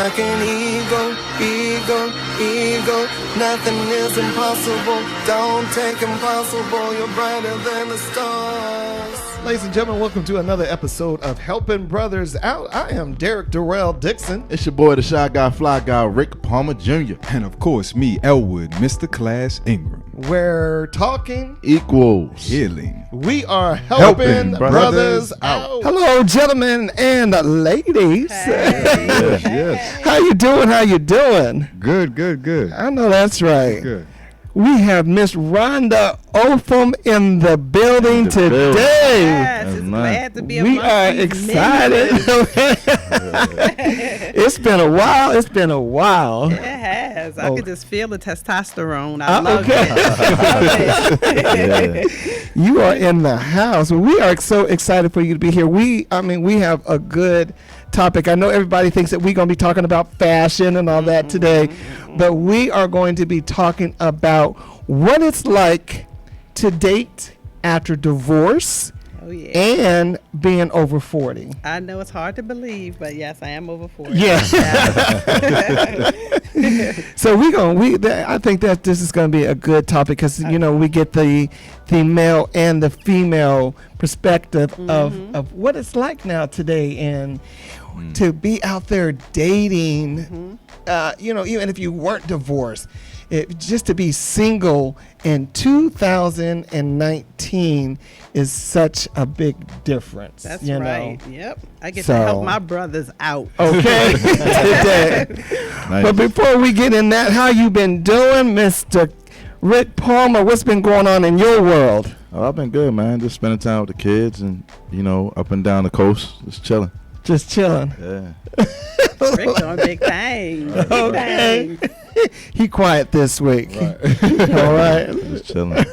like an eagle, eagle, eagle. Nothing is impossible. Don't take impossible. You're brighter than the stars. Ladies and gentlemen, welcome to another episode of Helping Brothers Out. I am Derrick Darrell Dixon. It's your boy, the Shy Guy, Fly Guy, Rick Palmer Jr. And of course, me, Elwood, Mr. Class Ingram. We're talking Equals Healing. We are helping brothers out. Hello, gentlemen and ladies. Hey. Yes. How you doing? How you doing? Good. I know that's right. Good. We have Miss RHONDA OFEM in the building today. Yes, it's glad to be We are excited. It's been a while. It has. I could just feel the testosterone. I love it. You are in the house. We are so excited for you to be here. We have a good topic. I know everybody thinks that we're going to be talking about fashion and all that today, but we are going to be talking about what it's like to date after divorce and being over 40. I know it's hard to believe, but yes, I am over 40. Yeah. So I think that this is going to be a good topic because, we get the male and the female perspective of what it's like now today and to be out there dating, even if you weren't divorced, just to be single in 2019 is such a big difference. That's right. Know? Yep. I get to help my brothers out. Okay. Nice. But before we get in that, how you been doing, Mr. Rick Palmer? What's been going on in your world? Oh, I've been good, man. Just spending time with the kids and, up and down the coast, just chilling. Just chilling. Yeah. Rick doing big things. Okay. He quiet this week. Right. All right. Just chilling.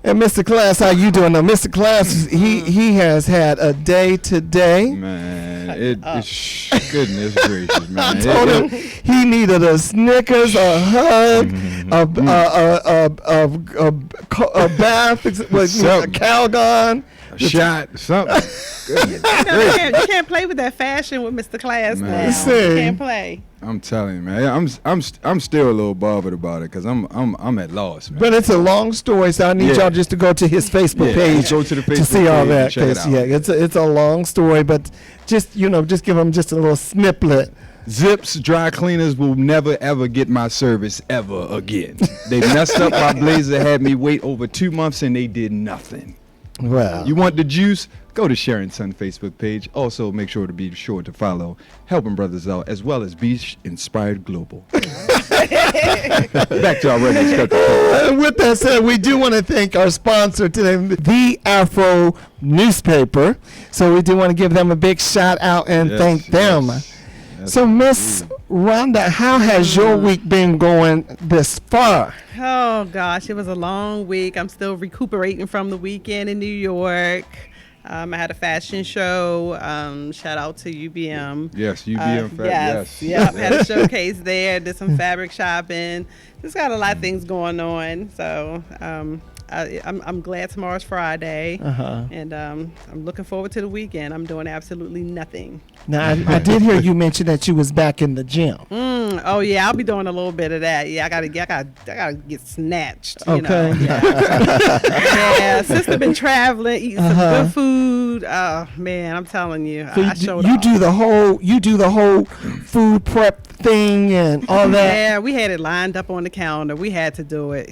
And Mr. Class, how you doing? Now, Mr. Class, he has had a day today. Man, it's goodness gracious, man. I told him he needed a Snickers, a hug, a bath, a Calgon. A shot, something. You can't play with that fashion with Mr. Class now. You can't play. I'm telling you, man. I'm still a little bothered about it because I'm at loss, man. But it's a long story, so I need y'all just to go to his Facebook page go to the Facebook to see all that. check it out. It's a long story, but just give him just a little snippet. Zips dry cleaners will never ever get my service ever again. They messed up my blazer, had me wait over 2 months, and they did nothing. Well, You want the juice? Go to Sharon Sun Facebook page. Also, make sure to follow Helping Brothers Out as well as Beach Inspired Global. Back to our regular schedule. With that said, we do want to thank our sponsor today, the Afro newspaper. So we do want to give them a big shout out and thank them. Yes. So, Miss RHONDA, how has your week been going this far? Oh, gosh, it was a long week. I'm still recuperating from the weekend in New York. I had a fashion show. Shout out to UBM. Yes, UBM. Yes. Yep. Had a showcase there. Did some fabric shopping. Just got a lot of things going on. So I'm glad tomorrow's Friday. And I'm looking forward to the weekend. I'm doing absolutely nothing. Now, I did hear you mention that you was back in the gym. Oh yeah, I'll be doing a little bit of that. Yeah, I gotta get snatched. Okay. Yeah, sister been traveling, eating some good food. Oh man, I'm telling you, So I showed you off. do the whole food prep thing and all that. Yeah, we had it lined up on the calendar. We had to do it.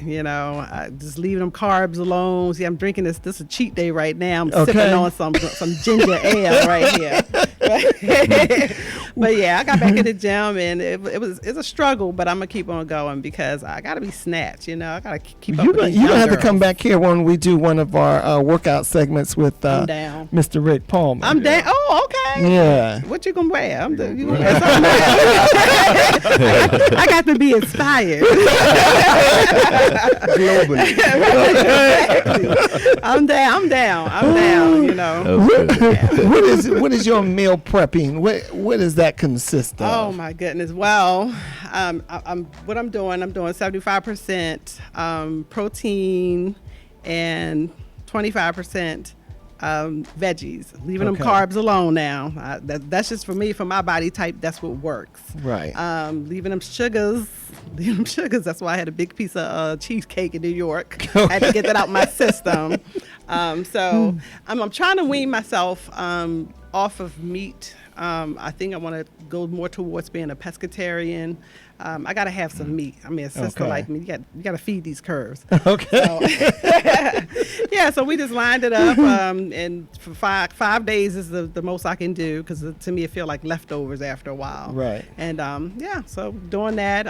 Just leaving them carbs alone. See, I'm drinking this. This is a cheat day right now. I'm sipping on some ginger ale right here. But yeah, I got back in the gym and it's a struggle, but I'm gonna keep on going because I gotta be snatched. I gotta keep up. You're gonna have to come back here when we do one of our workout segments with Mr. Rick Palmer. I'm down. Oh, okay. Yeah. What you gonna wear? You gonna wear something? I got to be inspired. Globally. I'm down. What is your meal prepping? What does that consist of? Oh my goodness. Well, I'm 75% protein and 25% veggies, leaving them Okay. carbs alone now. That's just for me, for my body type, that's what works. Right. Leaving them sugars. That's why I had a big piece of cheesecake in New York. I had to get that out my system. So I'm trying to wean myself off of meat. I think I want to go more towards being a pescatarian. I got to have some meat. I mean, a sister Okay. like me, you got to feed these curves. Okay. So, yeah, so we just lined it up, and for 5 days is the most I can do, because to me it feel like leftovers after a while. Right. And yeah, so doing that,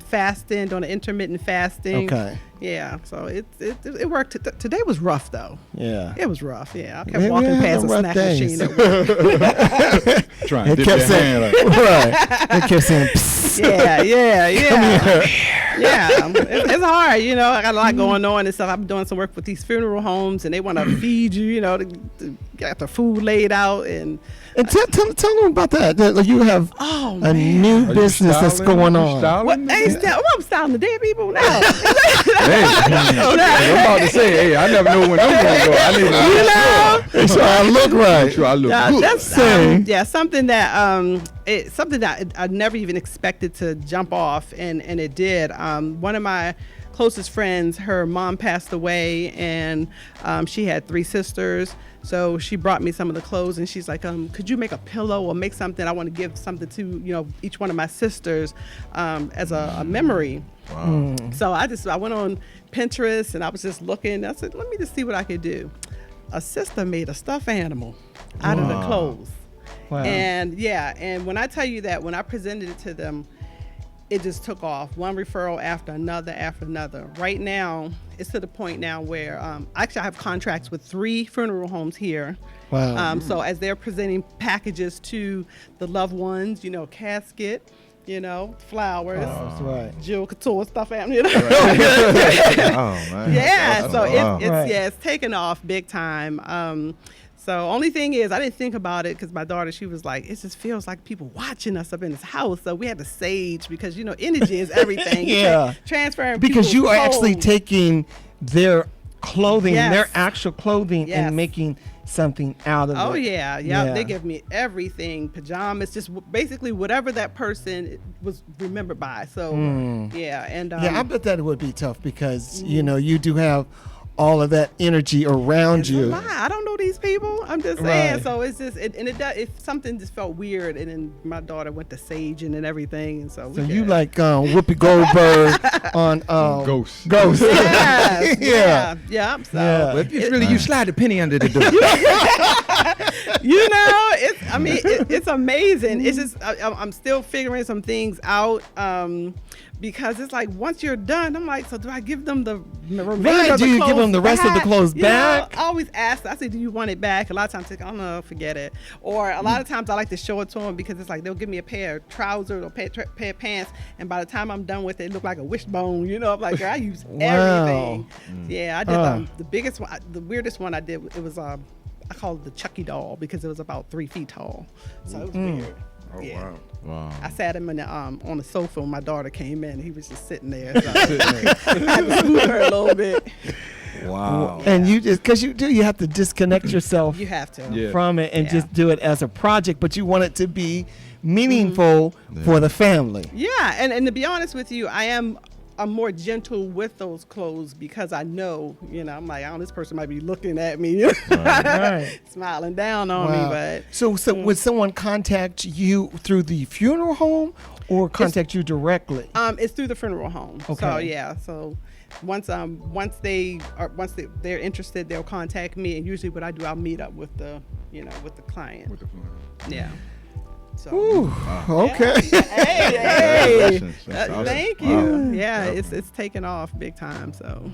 fasting, doing the intermittent fasting. Okay. Yeah, so it worked. Today was rough though. Yeah. It was rough. Yeah, I kept We walking had past a some rough snack days. machine at work. Trying to It dip kept your saying, hand like, right. It kept saying, psst. Yeah. Yeah, it's hard, I got a lot going on and stuff. I'm doing some work with these funeral homes, and they want to feed you, to get the food laid out. And Tell them about that. That you have oh a man, new Are you business that's styling? going You on. styling? I'm styling the dead people now. Hey, I'm about to say, hey, I never know when I'm going to go. I need to Make sure I look right. make sure I look Yeah, good. that's something that I never even expected to jump off, and it did. One of my closest friends, her mom passed away, and she had 3 sisters. So she brought me some of the clothes, and she's like, could you make a pillow or make something? I want to give something to each one of my sisters as a memory. Wow. So I went on Pinterest, and I was just looking. I said, let me just see what I could do. A sister made a stuffed animal out of the clothes. Wow. And when I tell you that, when I presented it to them, it just took off, one referral after another. Right now, it's to the point now where actually I have contracts with 3 funeral homes here. Wow. So as they're presenting packages to the loved ones, casket, flowers, That's right. Jill Couture stuff, Oh man. yeah, so Wow. it's taken off big time. So only thing is, I didn't think about it because my daughter, she was like, it just feels like people watching us up in this house. So we had to sage because, energy is everything. Yeah. Transferring Because you are actually clothes. taking their clothing, Yes. their actual clothing, Yes. and making something out of Oh, it. yeah. They give me everything, pajamas, just basically whatever that person was remembered by. So, yeah. And Yeah, I bet that it would be tough because, you do have all of that energy around it's a you. lie. I don't know these people. I'm just saying. Right. So it's just, if something just felt weird, and then my daughter went to saging and everything, and so. So you like Whoopi Goldberg on Ghost. Ghost. Yes, Yeah. yeah. So Yeah. But if it's really you, slide the penny under the door. it's amazing. It's just I'm still figuring some things out. Because it's like once you're done, I'm like, so do I give them the remainder Right, of the do you clothes give them the rest of the back? clothes back? I always ask. I say, do you want it back? A lot of times they go, oh no, forget it. Or a lot of times I like to show it to them because it's like they'll give me a pair of trousers or pair of pants, and by the time I'm done with it, it look like a wishbone. I'm like, girl, I use everything. Yeah, I did the biggest one, the weirdest one I did. It was I called it the Chucky doll because it was about 3 feet tall, so it was weird. Oh Yeah. wow. I sat him on the sofa when my daughter came in. He was just sitting there. So I had to smooth her a little bit. Wow. And you just, because you have to disconnect yourself You have to. Yeah. from it and Yeah. just do it as a project, but you want it to be meaningful for the family. Yeah, and to be honest with you, I'm more gentle with those clothes because I know, I'm like, this person might be looking at me, Right. smiling down on me, Wow. but So would someone contact you through the funeral home or contact you directly? it's through the funeral home. So Okay. yeah, so once they're interested, they'll contact me, and usually what I do, I'll meet up with the client. Yeah. So. Ooh, okay. Hey. Congratulations. That's awesome. Thank you. Wow. Yeah, it's taken off big time. So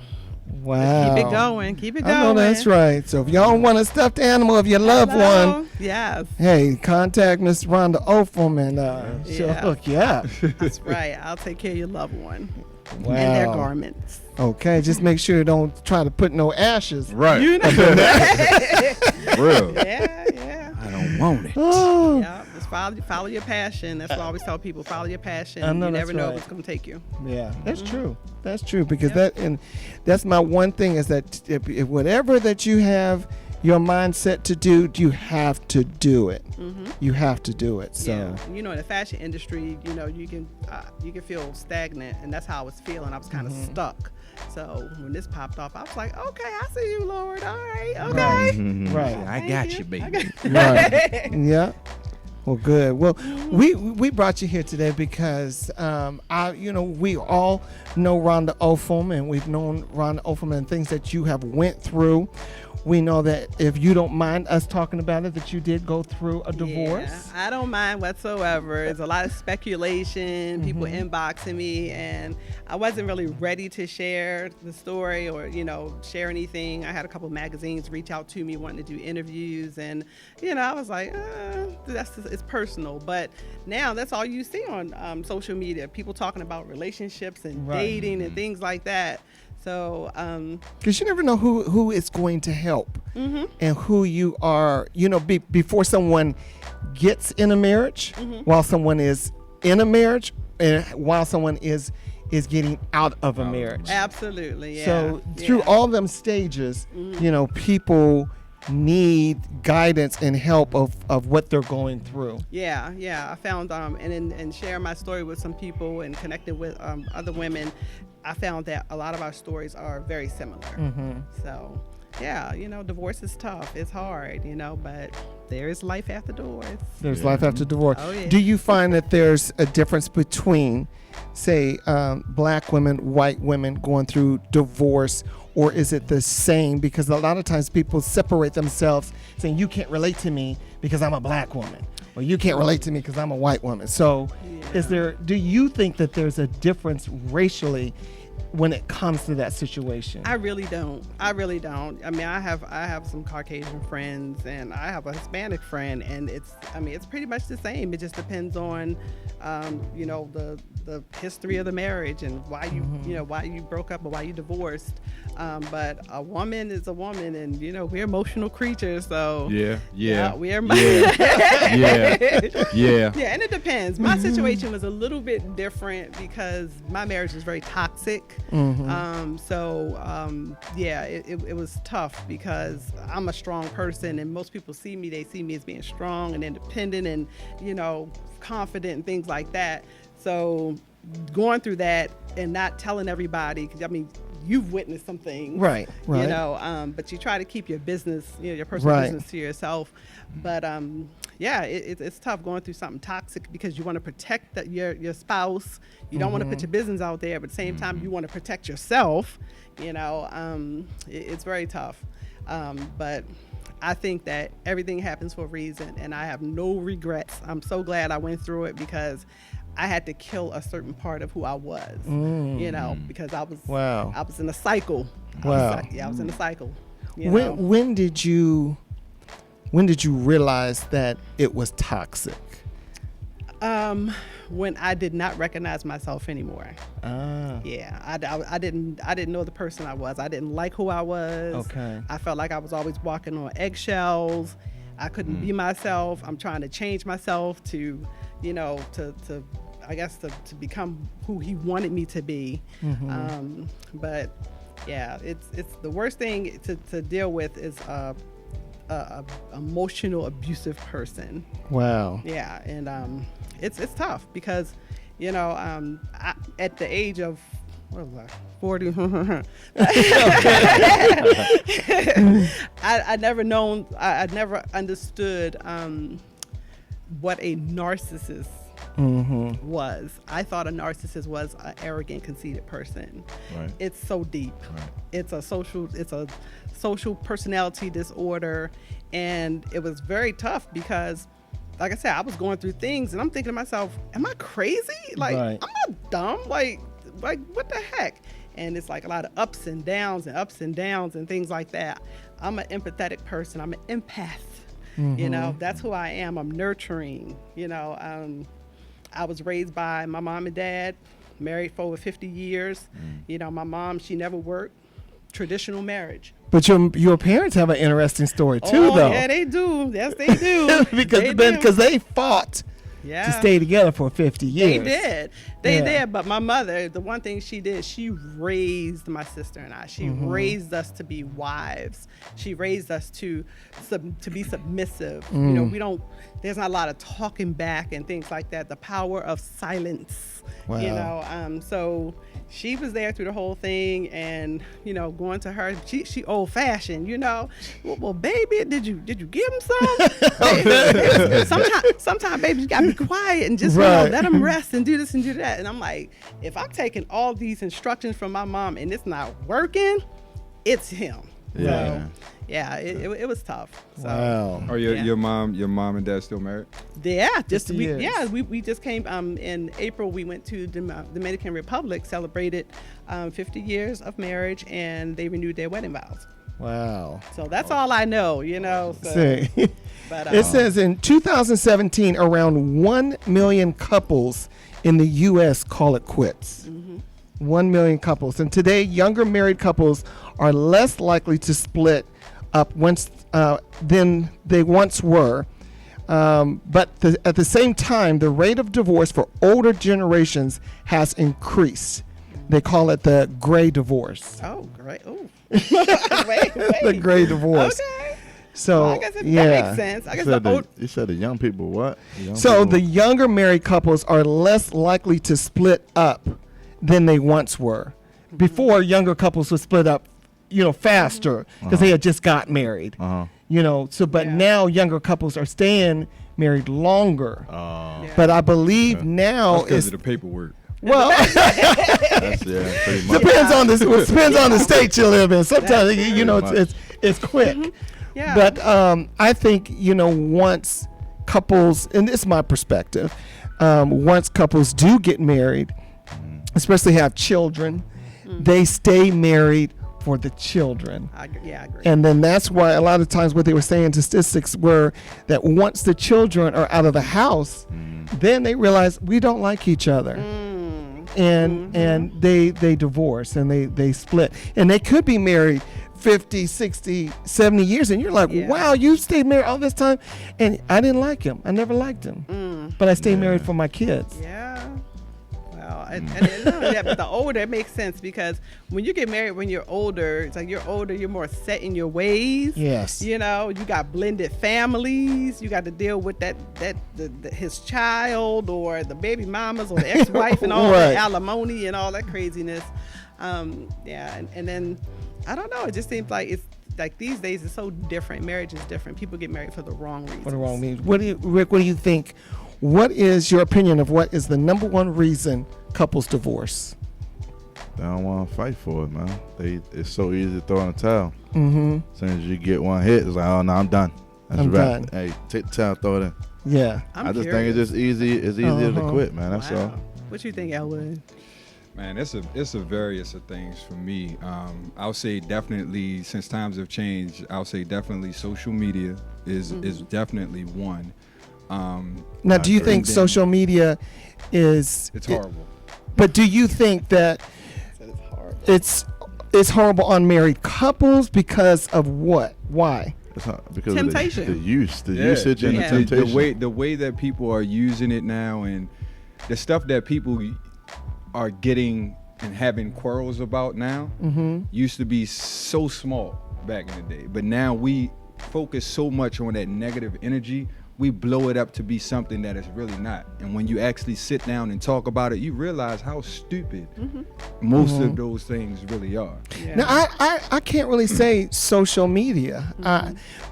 Wow. keep it going. Keep it going. I know that's right. So if y'all want a stuffed animal of your loved Hello. one, Yes, hey, contact Miss RHONDA OFEM and she'll Yeah. hook you up. that's right. I'll take care of your loved one Wow. and their garments. Okay, just make sure you don't try to put no ashes. Right. You know. Real. Yeah. I don't want it. Oh, Yeah. Just follow your passion. That's what I always tell people. Follow your passion. I know You that's never know right. if it's gonna take you. yeah, that's true. That's true because that's my one thing is that if whatever that you have your mindset to do, you have to do it. You have to do it. So Yeah. You know, in the fashion industry, you know, you can feel stagnant, and that's how I was feeling. I was kind of stuck. So when this popped off, I was like, okay, I see you, Lord. All right, okay. Right. I got you, baby. Right. Yeah. Well, good. Well, we brought you here today because we all know RHONDA OFEM, and we've known RHONDA OFEM and things that you have went through. We know that if you don't mind us talking about it, that you did go through a divorce. Yeah, I don't mind whatsoever. There's a lot of speculation, people inboxing me, and I wasn't really ready to share the story or, you know, share anything. I had a couple of magazines reach out to me wanting to do interviews, and, you know, I was like, it's personal. But now that's all you see on social media, people talking about relationships and dating and things like that. So, because you never know who is going to help and who you are, you know, before someone gets in a marriage, while someone is in a marriage, and while someone is getting out of a marriage. Absolutely, yeah. So through all them stages, you know, people need guidance and help of what they're going through. Yeah. I found and sharing my story with some people and connecting with other women, I found that a lot of our stories are very similar. So yeah, you know, divorce is tough, it's hard, you know, but there is life after divorce. There's life after divorce. Oh, yeah. Do you find that there's a difference between, say, black women, white women going through divorce, or is it the same? Because a lot of times people separate themselves saying, you can't relate to me because I'm a black woman, or you can't relate to me because I'm a white woman. So do you think that there's a difference racially when it comes to that situation? I really don't. I mean, I have some Caucasian friends, and I have a Hispanic friend, and it's pretty much the same. It just depends on, you know, the history of the marriage and why you broke up or why you divorced. But a woman is a woman, and, you know, we're emotional creatures. So Yeah. we're Yeah. and it depends. My situation was a little bit different because my marriage was very toxic. It was tough because I'm a strong person, and most people see me as being strong and independent and, you know, confident and things like that. So going through that and not telling everybody, because I mean, you've witnessed some things, right. You know, but you try to keep your business, you know, your personal business to yourself. But it's tough going through something toxic because you want to protect your spouse. You don't want to put your business out there, but at the same time, you want to protect yourself. You know, it's very tough. But I think that everything happens for a reason, and I have no regrets. I'm so glad I went through it because I had to kill a certain part of who I was, you know, because I was in a cycle. I was in a cycle. You know? When did you realize that it was toxic? When I did not recognize myself anymore. Yeah, I didn't know the person I was. I didn't like who I was. Okay. I felt like I was always walking on eggshells. I couldn't be myself. I'm trying to change myself to, you know, to become who he wanted me to be. But yeah, it's the worst thing to deal with is a emotional abusive person. Wow. Yeah, and it's tough because, you know, at the age of, what was I, 40? I never understood what a narcissist was. I thought a narcissist was an arrogant, conceited person. Right. It's so deep. Right. It's a social personality disorder, and it was very tough because, like I said, I was going through things, and I'm thinking to myself, "Am I crazy? Like, I'm not dumb. Like what the heck?" And it's like a lot of ups and downs and things like that. I'm an empathetic person. I'm an empath. You know, that's who I am. I'm nurturing. You know, I was raised by my mom and dad, married for over 50 years. You know, my mom, she never worked. Traditional marriage. But your parents have an interesting story too, though. Yeah, they do. Yes, they do. because they fought to stay together for 50 years. They did. But my mother, the one thing she did, she raised my sister and I. She raised us to be wives. She raised us to be submissive. You know, there's not a lot of talking back and things like that. The power of silence. Wow. You know, so she was there through the whole thing, and you know, going to her, she old fashioned. You know, well, baby, did you give him some? Sometimes, baby, you gotta be quiet and just let him rest and do this and do that. And I'm like, if I'm taking all these instructions from my mom and it's not working, it's him. Yeah. So, yeah, it was tough. So, Wow. Are your mom and dad still married? Yeah, we just came in April. We went to Dominican Republic, celebrated 50 years of marriage, and they renewed their wedding vows. Wow. So that's all I know, you know. So, See. but, It says in 2017, around 1 million couples in the U.S. call it quits. 1 million couples. And today, younger married couples are less likely to split up than they once were. But at the same time, the rate of divorce for older generations has increased. They call it the gray divorce. Oh, great. Oh. wait. The gray divorce. Okay. So, well, I guess that makes sense. I guess You said the young people what? The younger married couples are less likely to split up than they once were. Before, younger couples would split up, you know, faster because they had just got married. You know, but now younger couples are staying married longer. But I believe now because of the paperwork. Well, That's, pretty much. depends on the state you live in. Sometimes you know it's quick. Yeah. But I think, you know, once couples, and this is my perspective, once couples do get married, especially have children, they stay married for the children. I agree. And then that's why a lot of times what they were saying statistics were that once the children are out of the house, then they realize we don't like each other. And they divorce and they split. And they could be married 50, 60, 70 years, and you're like, wow, you stayed married all this time, and I didn't like him. I never liked him, but I stayed married for my kids. Yeah. Well, but the older, it makes sense, because when you get married when you're older, it's like you're older, you're more set in your ways. Yes. You know, you got blended families. You got to deal with his child or the baby mamas or the ex-wife and all the alimony and all that craziness. And then I don't know. It just seems like it's like these days it's so different. Marriage is different. People get married for the wrong reasons. For the wrong reasons. Rick, what do you think? What is your opinion of what is the number one reason couples divorce? They don't want to fight for it, man. It's so easy to throw in the towel. As soon as you get one hit, it's like, oh no, I'm done. That's I'm done. Hey, take the towel, throw it in. Yeah. I just think it's just easy. It's easier to quit, man. That's all. What you think, Elwood? Man, it's a various of things for me. I'll say definitely, since times have changed, I'll say definitely social media is definitely one. Now, do you think social media is... It's horrible. But do you think that it's horrible on married couples because of what? Why? Because temptation. Of the usage and the temptation. The way that people are using it now, and the stuff that people are getting and having quarrels about now used to be so small back in the day. But now we focus so much on that negative energy, we blow it up to be something that is really not. And when you actually sit down and talk about it, you realize how stupid most of those things really are. Yeah. Now, I can't really say social media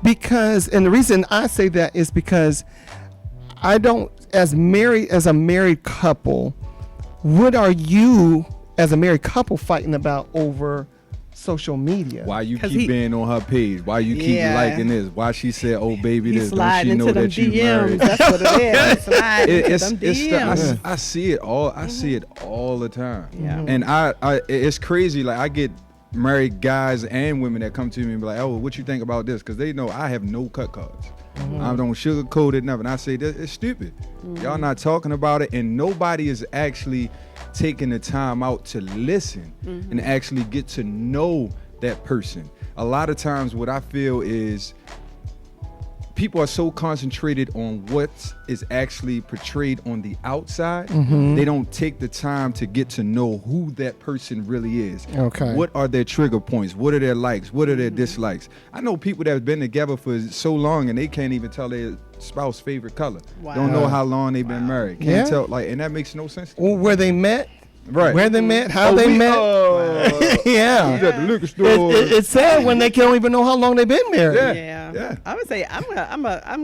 because, and the reason I say that is because I don't, as a married couple, what are you as a married couple fighting about over social media? Why you keep being on her page? Why you keep liking this? Why she said, "Oh baby, this"? Don't she know that you married? That's what it is. Sliding into them DMs. I see it all. I see it all the time. Yeah. And it's crazy. Like, I get married guys and women that come to me and be like, "Oh, what you think about this?" Because they know I have no cut cards. I don't sugarcoat it, nothing. I say that it's stupid. Y'all not talking about it, and nobody is actually taking the time out to listen and actually get to know that person. A lot of times what I feel is people are so concentrated on what is actually portrayed on the outside, Mm-hmm. they don't take the time to get to know who that person really is. Okay. What are their trigger points? What are their likes? What are their dislikes? I know people that have been together for so long and they can't even tell their spouse favorite color. Wow. Don't know how long they've been married. Can't Yeah. tell, like, and that makes no sense to me. Well, where they met, Right. where they met, how they met. Yeah. At the liquor It- store. it's sad when they can't even know how long they've been married. Yeah. Yeah. I would say I'm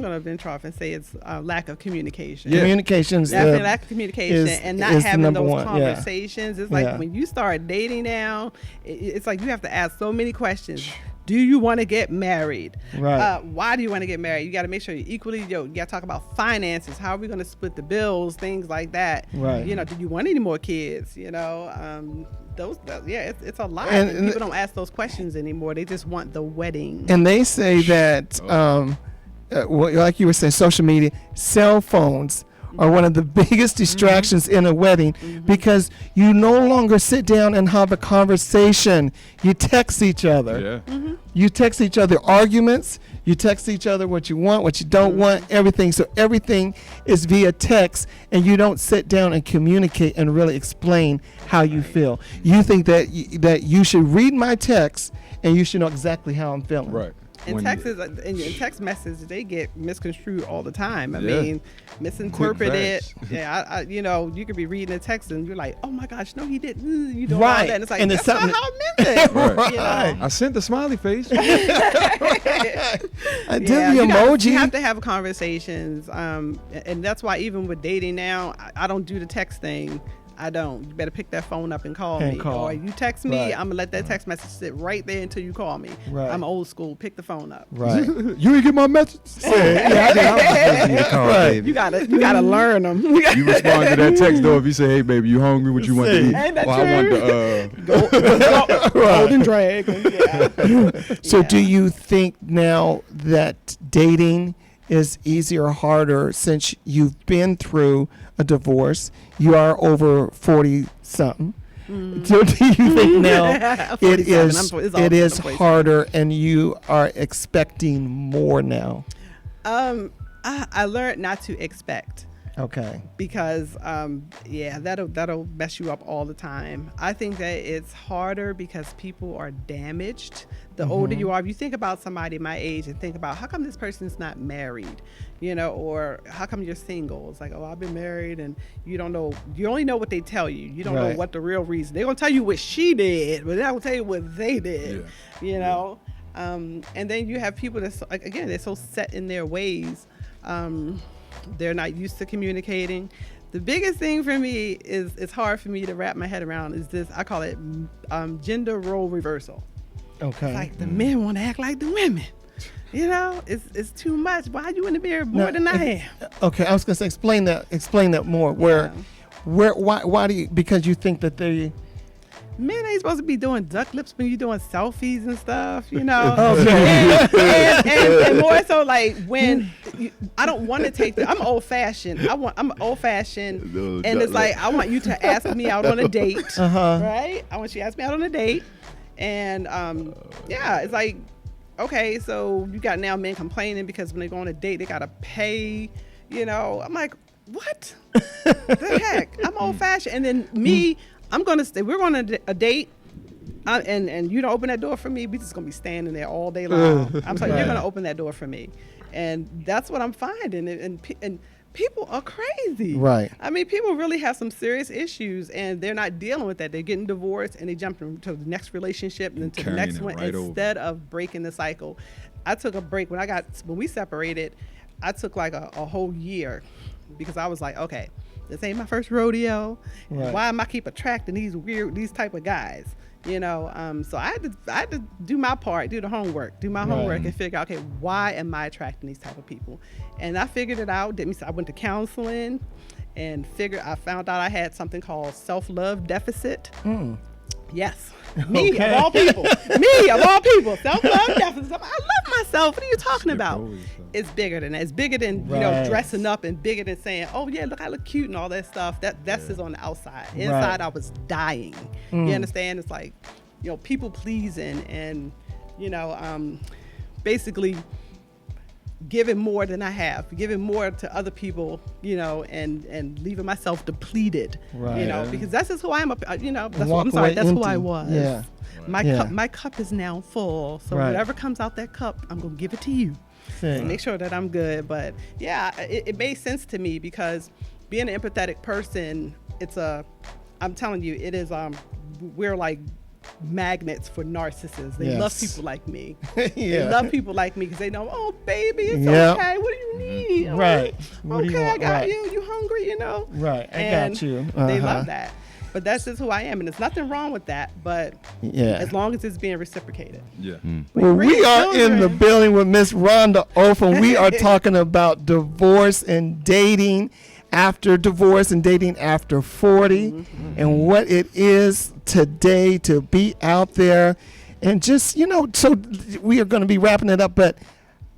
gonna venture off and say it's lack of communication. Yeah. Communications. Definitely lack of communication and not is the having number those one, yeah. conversations. It's like Yeah. when you start dating now, it's like you have to ask so many questions. Do you want to get married? Right. Why do you want to get married? You got to make sure you're equally, you got to talk about finances. How are we going to split the bills? Things like that. Right. You know, do you want any more kids? You know, it's a lot. And- And people don't ask those questions anymore. They just want the wedding. And they say that, like you were saying, social media, cell phones are one of the biggest distractions in a wedding because you no longer sit down and have a conversation. You text each other. Yeah. You text each other arguments. You text each other what you want, what you don't want, everything. So everything is via text, and you don't sit down and communicate and really explain how you feel. You think that that you should read my text and you should know exactly how I'm feeling. Right. And When- text messages, they get misconstrued all the time. I Yeah. mean, misinterpreted. fast. Yeah, you know, you could be reading a text and you're like, oh my gosh, no, he didn't. You know, Right. all that. And it's like, And it's that's not something- how I meant it. Right. You know? I sent the smiley face. I did Yeah, the emoji. You have to have conversations, and that's why even with dating now, I don't do the text thing. I don't. You better pick that phone up and call And me. call. Or you text me, Right. I'm gonna let that text message sit right there until you call me. Right. I'm old school. Pick the phone up. Right. You didn't get my message? Right. You gotta learn them. You respond to that text though if you say, "Hey baby, you hungry? What you want to Say, eat?" ain't that Well, I want the Golden Dragon. Yeah. So Yeah. do you think now that dating is easier or harder since you've been through a divorce? You are over 40 something. So do you think now I'm it 47. is It's it is 47. harder and you are expecting more now? I learned not to expect. Okay. Because that'll mess you up all the time. I think that it's harder because people are damaged. The older you are, if you think about somebody my age and think about how come this person's not married, you know, or how come you're single? It's like, oh, I've been married, and you don't know. You only know what they tell you. You don't know Right. what the real reason. They're gonna tell you what she did, but they're not gonna tell you what they did. Yeah. You know. And then you have people that's again, they're so set in their ways. They're not used to communicating. The biggest thing for me is it's hard for me to wrap my head around is this, I call it gender role reversal. Okay. It's like the men want to act like the women. You know, it's too much. Why are you in the mirror more than I am? Okay, I was gonna say explain that more. Why do you, because you think that they Men ain't supposed to be doing duck lips when you're doing selfies and stuff, you know. Okay. and more so like when I don't want to take I'm old fashioned. I'm old fashioned, and it's like I want you to ask me out on a date, right? I want you to ask me out on a date, and it's like, okay, so you got now men complaining because when they go on a date they gotta pay, you know. I'm like, what the heck? I'm old fashioned, and then me. I'm gonna stay. We're going on a date, and you don't open that door for me. We just gonna be standing there all day long. I'm sorry, you're gonna open that door for me, and that's what I'm finding. And people are crazy. Right. I mean, people really have some serious issues, and they're not dealing with that. They're getting divorced, and they jump into the next relationship and then to the Carrying next it one right instead of breaking the cycle. I took a break when we separated. I took like a whole year because I was like, okay, this ain't my first rodeo. Right. Why am I keep attracting these type of guys? You know, so I had to do my part, do the homework, and figure out, okay, why am I attracting these type of people? And I figured it out. I went to counseling and I found out I had something called self-love deficit. Yes. Me Okay. of all people. Me of all people. Self-love deficit. I love myself. What are you talking about? It's bigger than that. It's bigger than, you know, Right. dressing up, and bigger than saying, oh yeah, look, I look cute and all that stuff. That's just on the outside. Inside, I was dying. You understand? It's like, you know, people pleasing and, you know, basically giving more than I have, giving more to other people, you know, and leaving myself depleted, Right. you know, because that's just who I am. You know, that's Walk I'm sorry, away that's who empty. I was. Yeah. My cup is now full. So Right. whatever comes out that cup, I'm gonna give it to you. See. Make sure that I'm good. But yeah, it made sense to me because being an empathetic person, I'm telling you, it is, we're like magnets for narcissists. They love Yes. people like me. Yeah. They love people like me because they know, oh baby, it's Yeah. okay. What do you need? Right. What do you Okay, I want? got Right. you. You hungry? You know. Right. I And got you. They Uh-huh. love that. But that's just who I am, and there's nothing wrong with that. But Yeah. as long as it's being reciprocated. Yeah. Well, Bring we are in the children. building with Miss RHONDA OFEM. We are talking about divorce and dating after divorce and dating after 40 and what it is today to be out there. And just, you know, so we are going to be wrapping it up, but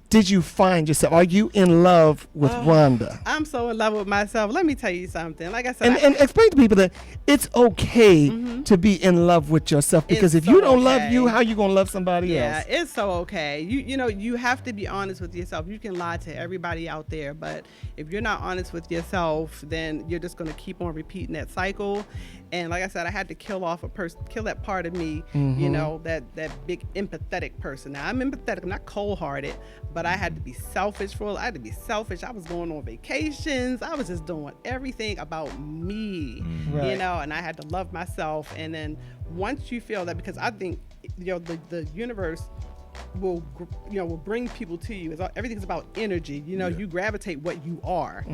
did you find yourself? Are you in love with RHONDA? I'm so in love with myself. Let me tell you something. Like I said, And explain to people that it's okay to be in love with yourself, because It's if you so don't love okay. you, how you going to love somebody yeah, else? it's so okay. You know, you have to be honest with yourself. You can lie to everybody out there, but if you're not honest with yourself, then you're just going to keep on repeating that cycle. And like I said, I had to kill that part of me, you know, that big empathetic person. Now I'm empathetic, I'm not cold-hearted, but I had to be selfish I had to be selfish. I was going on vacations. I was just doing everything about me, Right. you know, and I had to love myself. And then once you feel that, because I think, you know, the universe will bring people to you. Everything's about energy. You know, you gravitate what you are.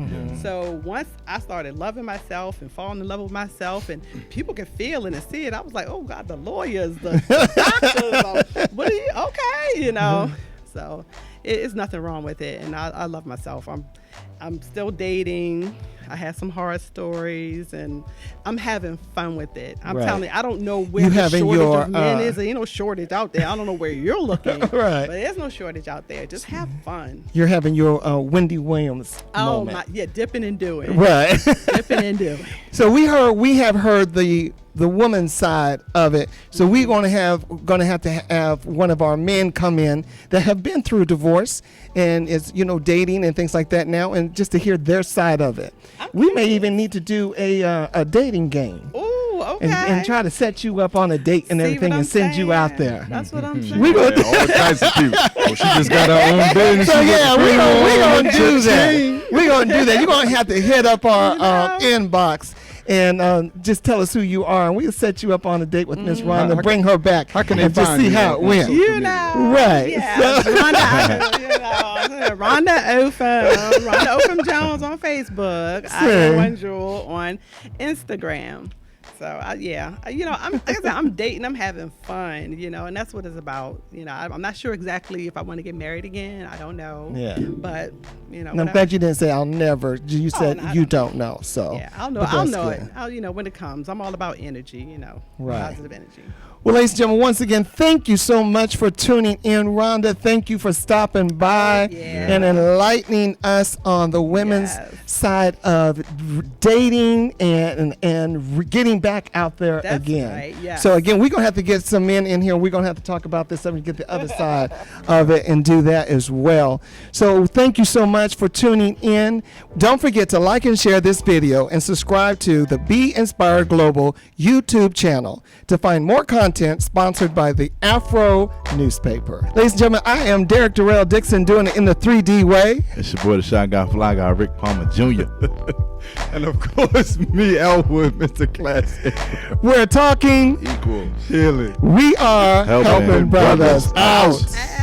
So once I started loving myself and falling in love with myself, and people can feel it and see it, I was like, oh God, the lawyers, the doctors, what are you? Okay, you know. So it's nothing wrong with it, and I love myself. I'm still dating. I had some horror stories, and I'm having fun with it. I'm Right. telling you, I don't know where You the having shortage your, of men is. There ain't no shortage out there. I don't know where you're looking. Right. But there's no shortage out there. Just have fun. You're having your Wendy Williams Oh moment. my, yeah, dipping and doing. Right. Dipping and doing. So we have heard the woman's side of it. So we're going to have to have one of our men come in that have been through divorce and is, you know, dating and things like that now, and just to hear their side of it. We may even need to do a dating game. Ooh, okay. And try to set you up on a date and See everything what and I'm send you out saying? there. That's what I'm saying. We gonna All kinds of people. Oh, she just got her own business. So She yeah, got we the gonna do that. Cha-ching. We're gonna do that. You're gonna have to hit up our You know? inbox and just tell us who you are, and we'll set you up on a date with Miss RHONDA. How Bring her back. How can they and just find see you how it on went? social You media? know. Right. Yeah. So- RHONDA OFEM. RHONDA OFEM Jones on Facebook. I am One Jewel on Instagram. So you know, like I said, I'm dating, I'm having fun, you know, and that's what it's about. You know, I'm not sure exactly if I want to get married again. I don't know. Yeah. But you know, And I'm glad you didn't say I'll never. You said no, I you don't don't know. So yeah, I'll know. but I'll that's know good. it. You know, when it comes. I'm all about energy. You know, Right. positive energy. Well, ladies and gentlemen, once again, thank you so much for tuning in. RHONDA, thank you for stopping by Yeah. and enlightening us on the women's Yes. side of dating and getting back out there That's again. right, yes. So again, we're gonna have to get some men in here. We're gonna have to talk about this and get the other side of it and do that as well. So thank you so much for tuning in. Don't forget to like and share this video and subscribe to the Be Inspired Global YouTube channel to find more content sponsored by the Afro newspaper. Ladies and gentlemen, I am Derrick Darrell Dixon, doing it in the 3D way. It's your boy, the Shot Guy, Fly Guy, Rick Palmer Jr. And of course, me, Elwood, Mr. Classic. We're talking, Equal. Healing. we are Helping helping brothers brothers out. out.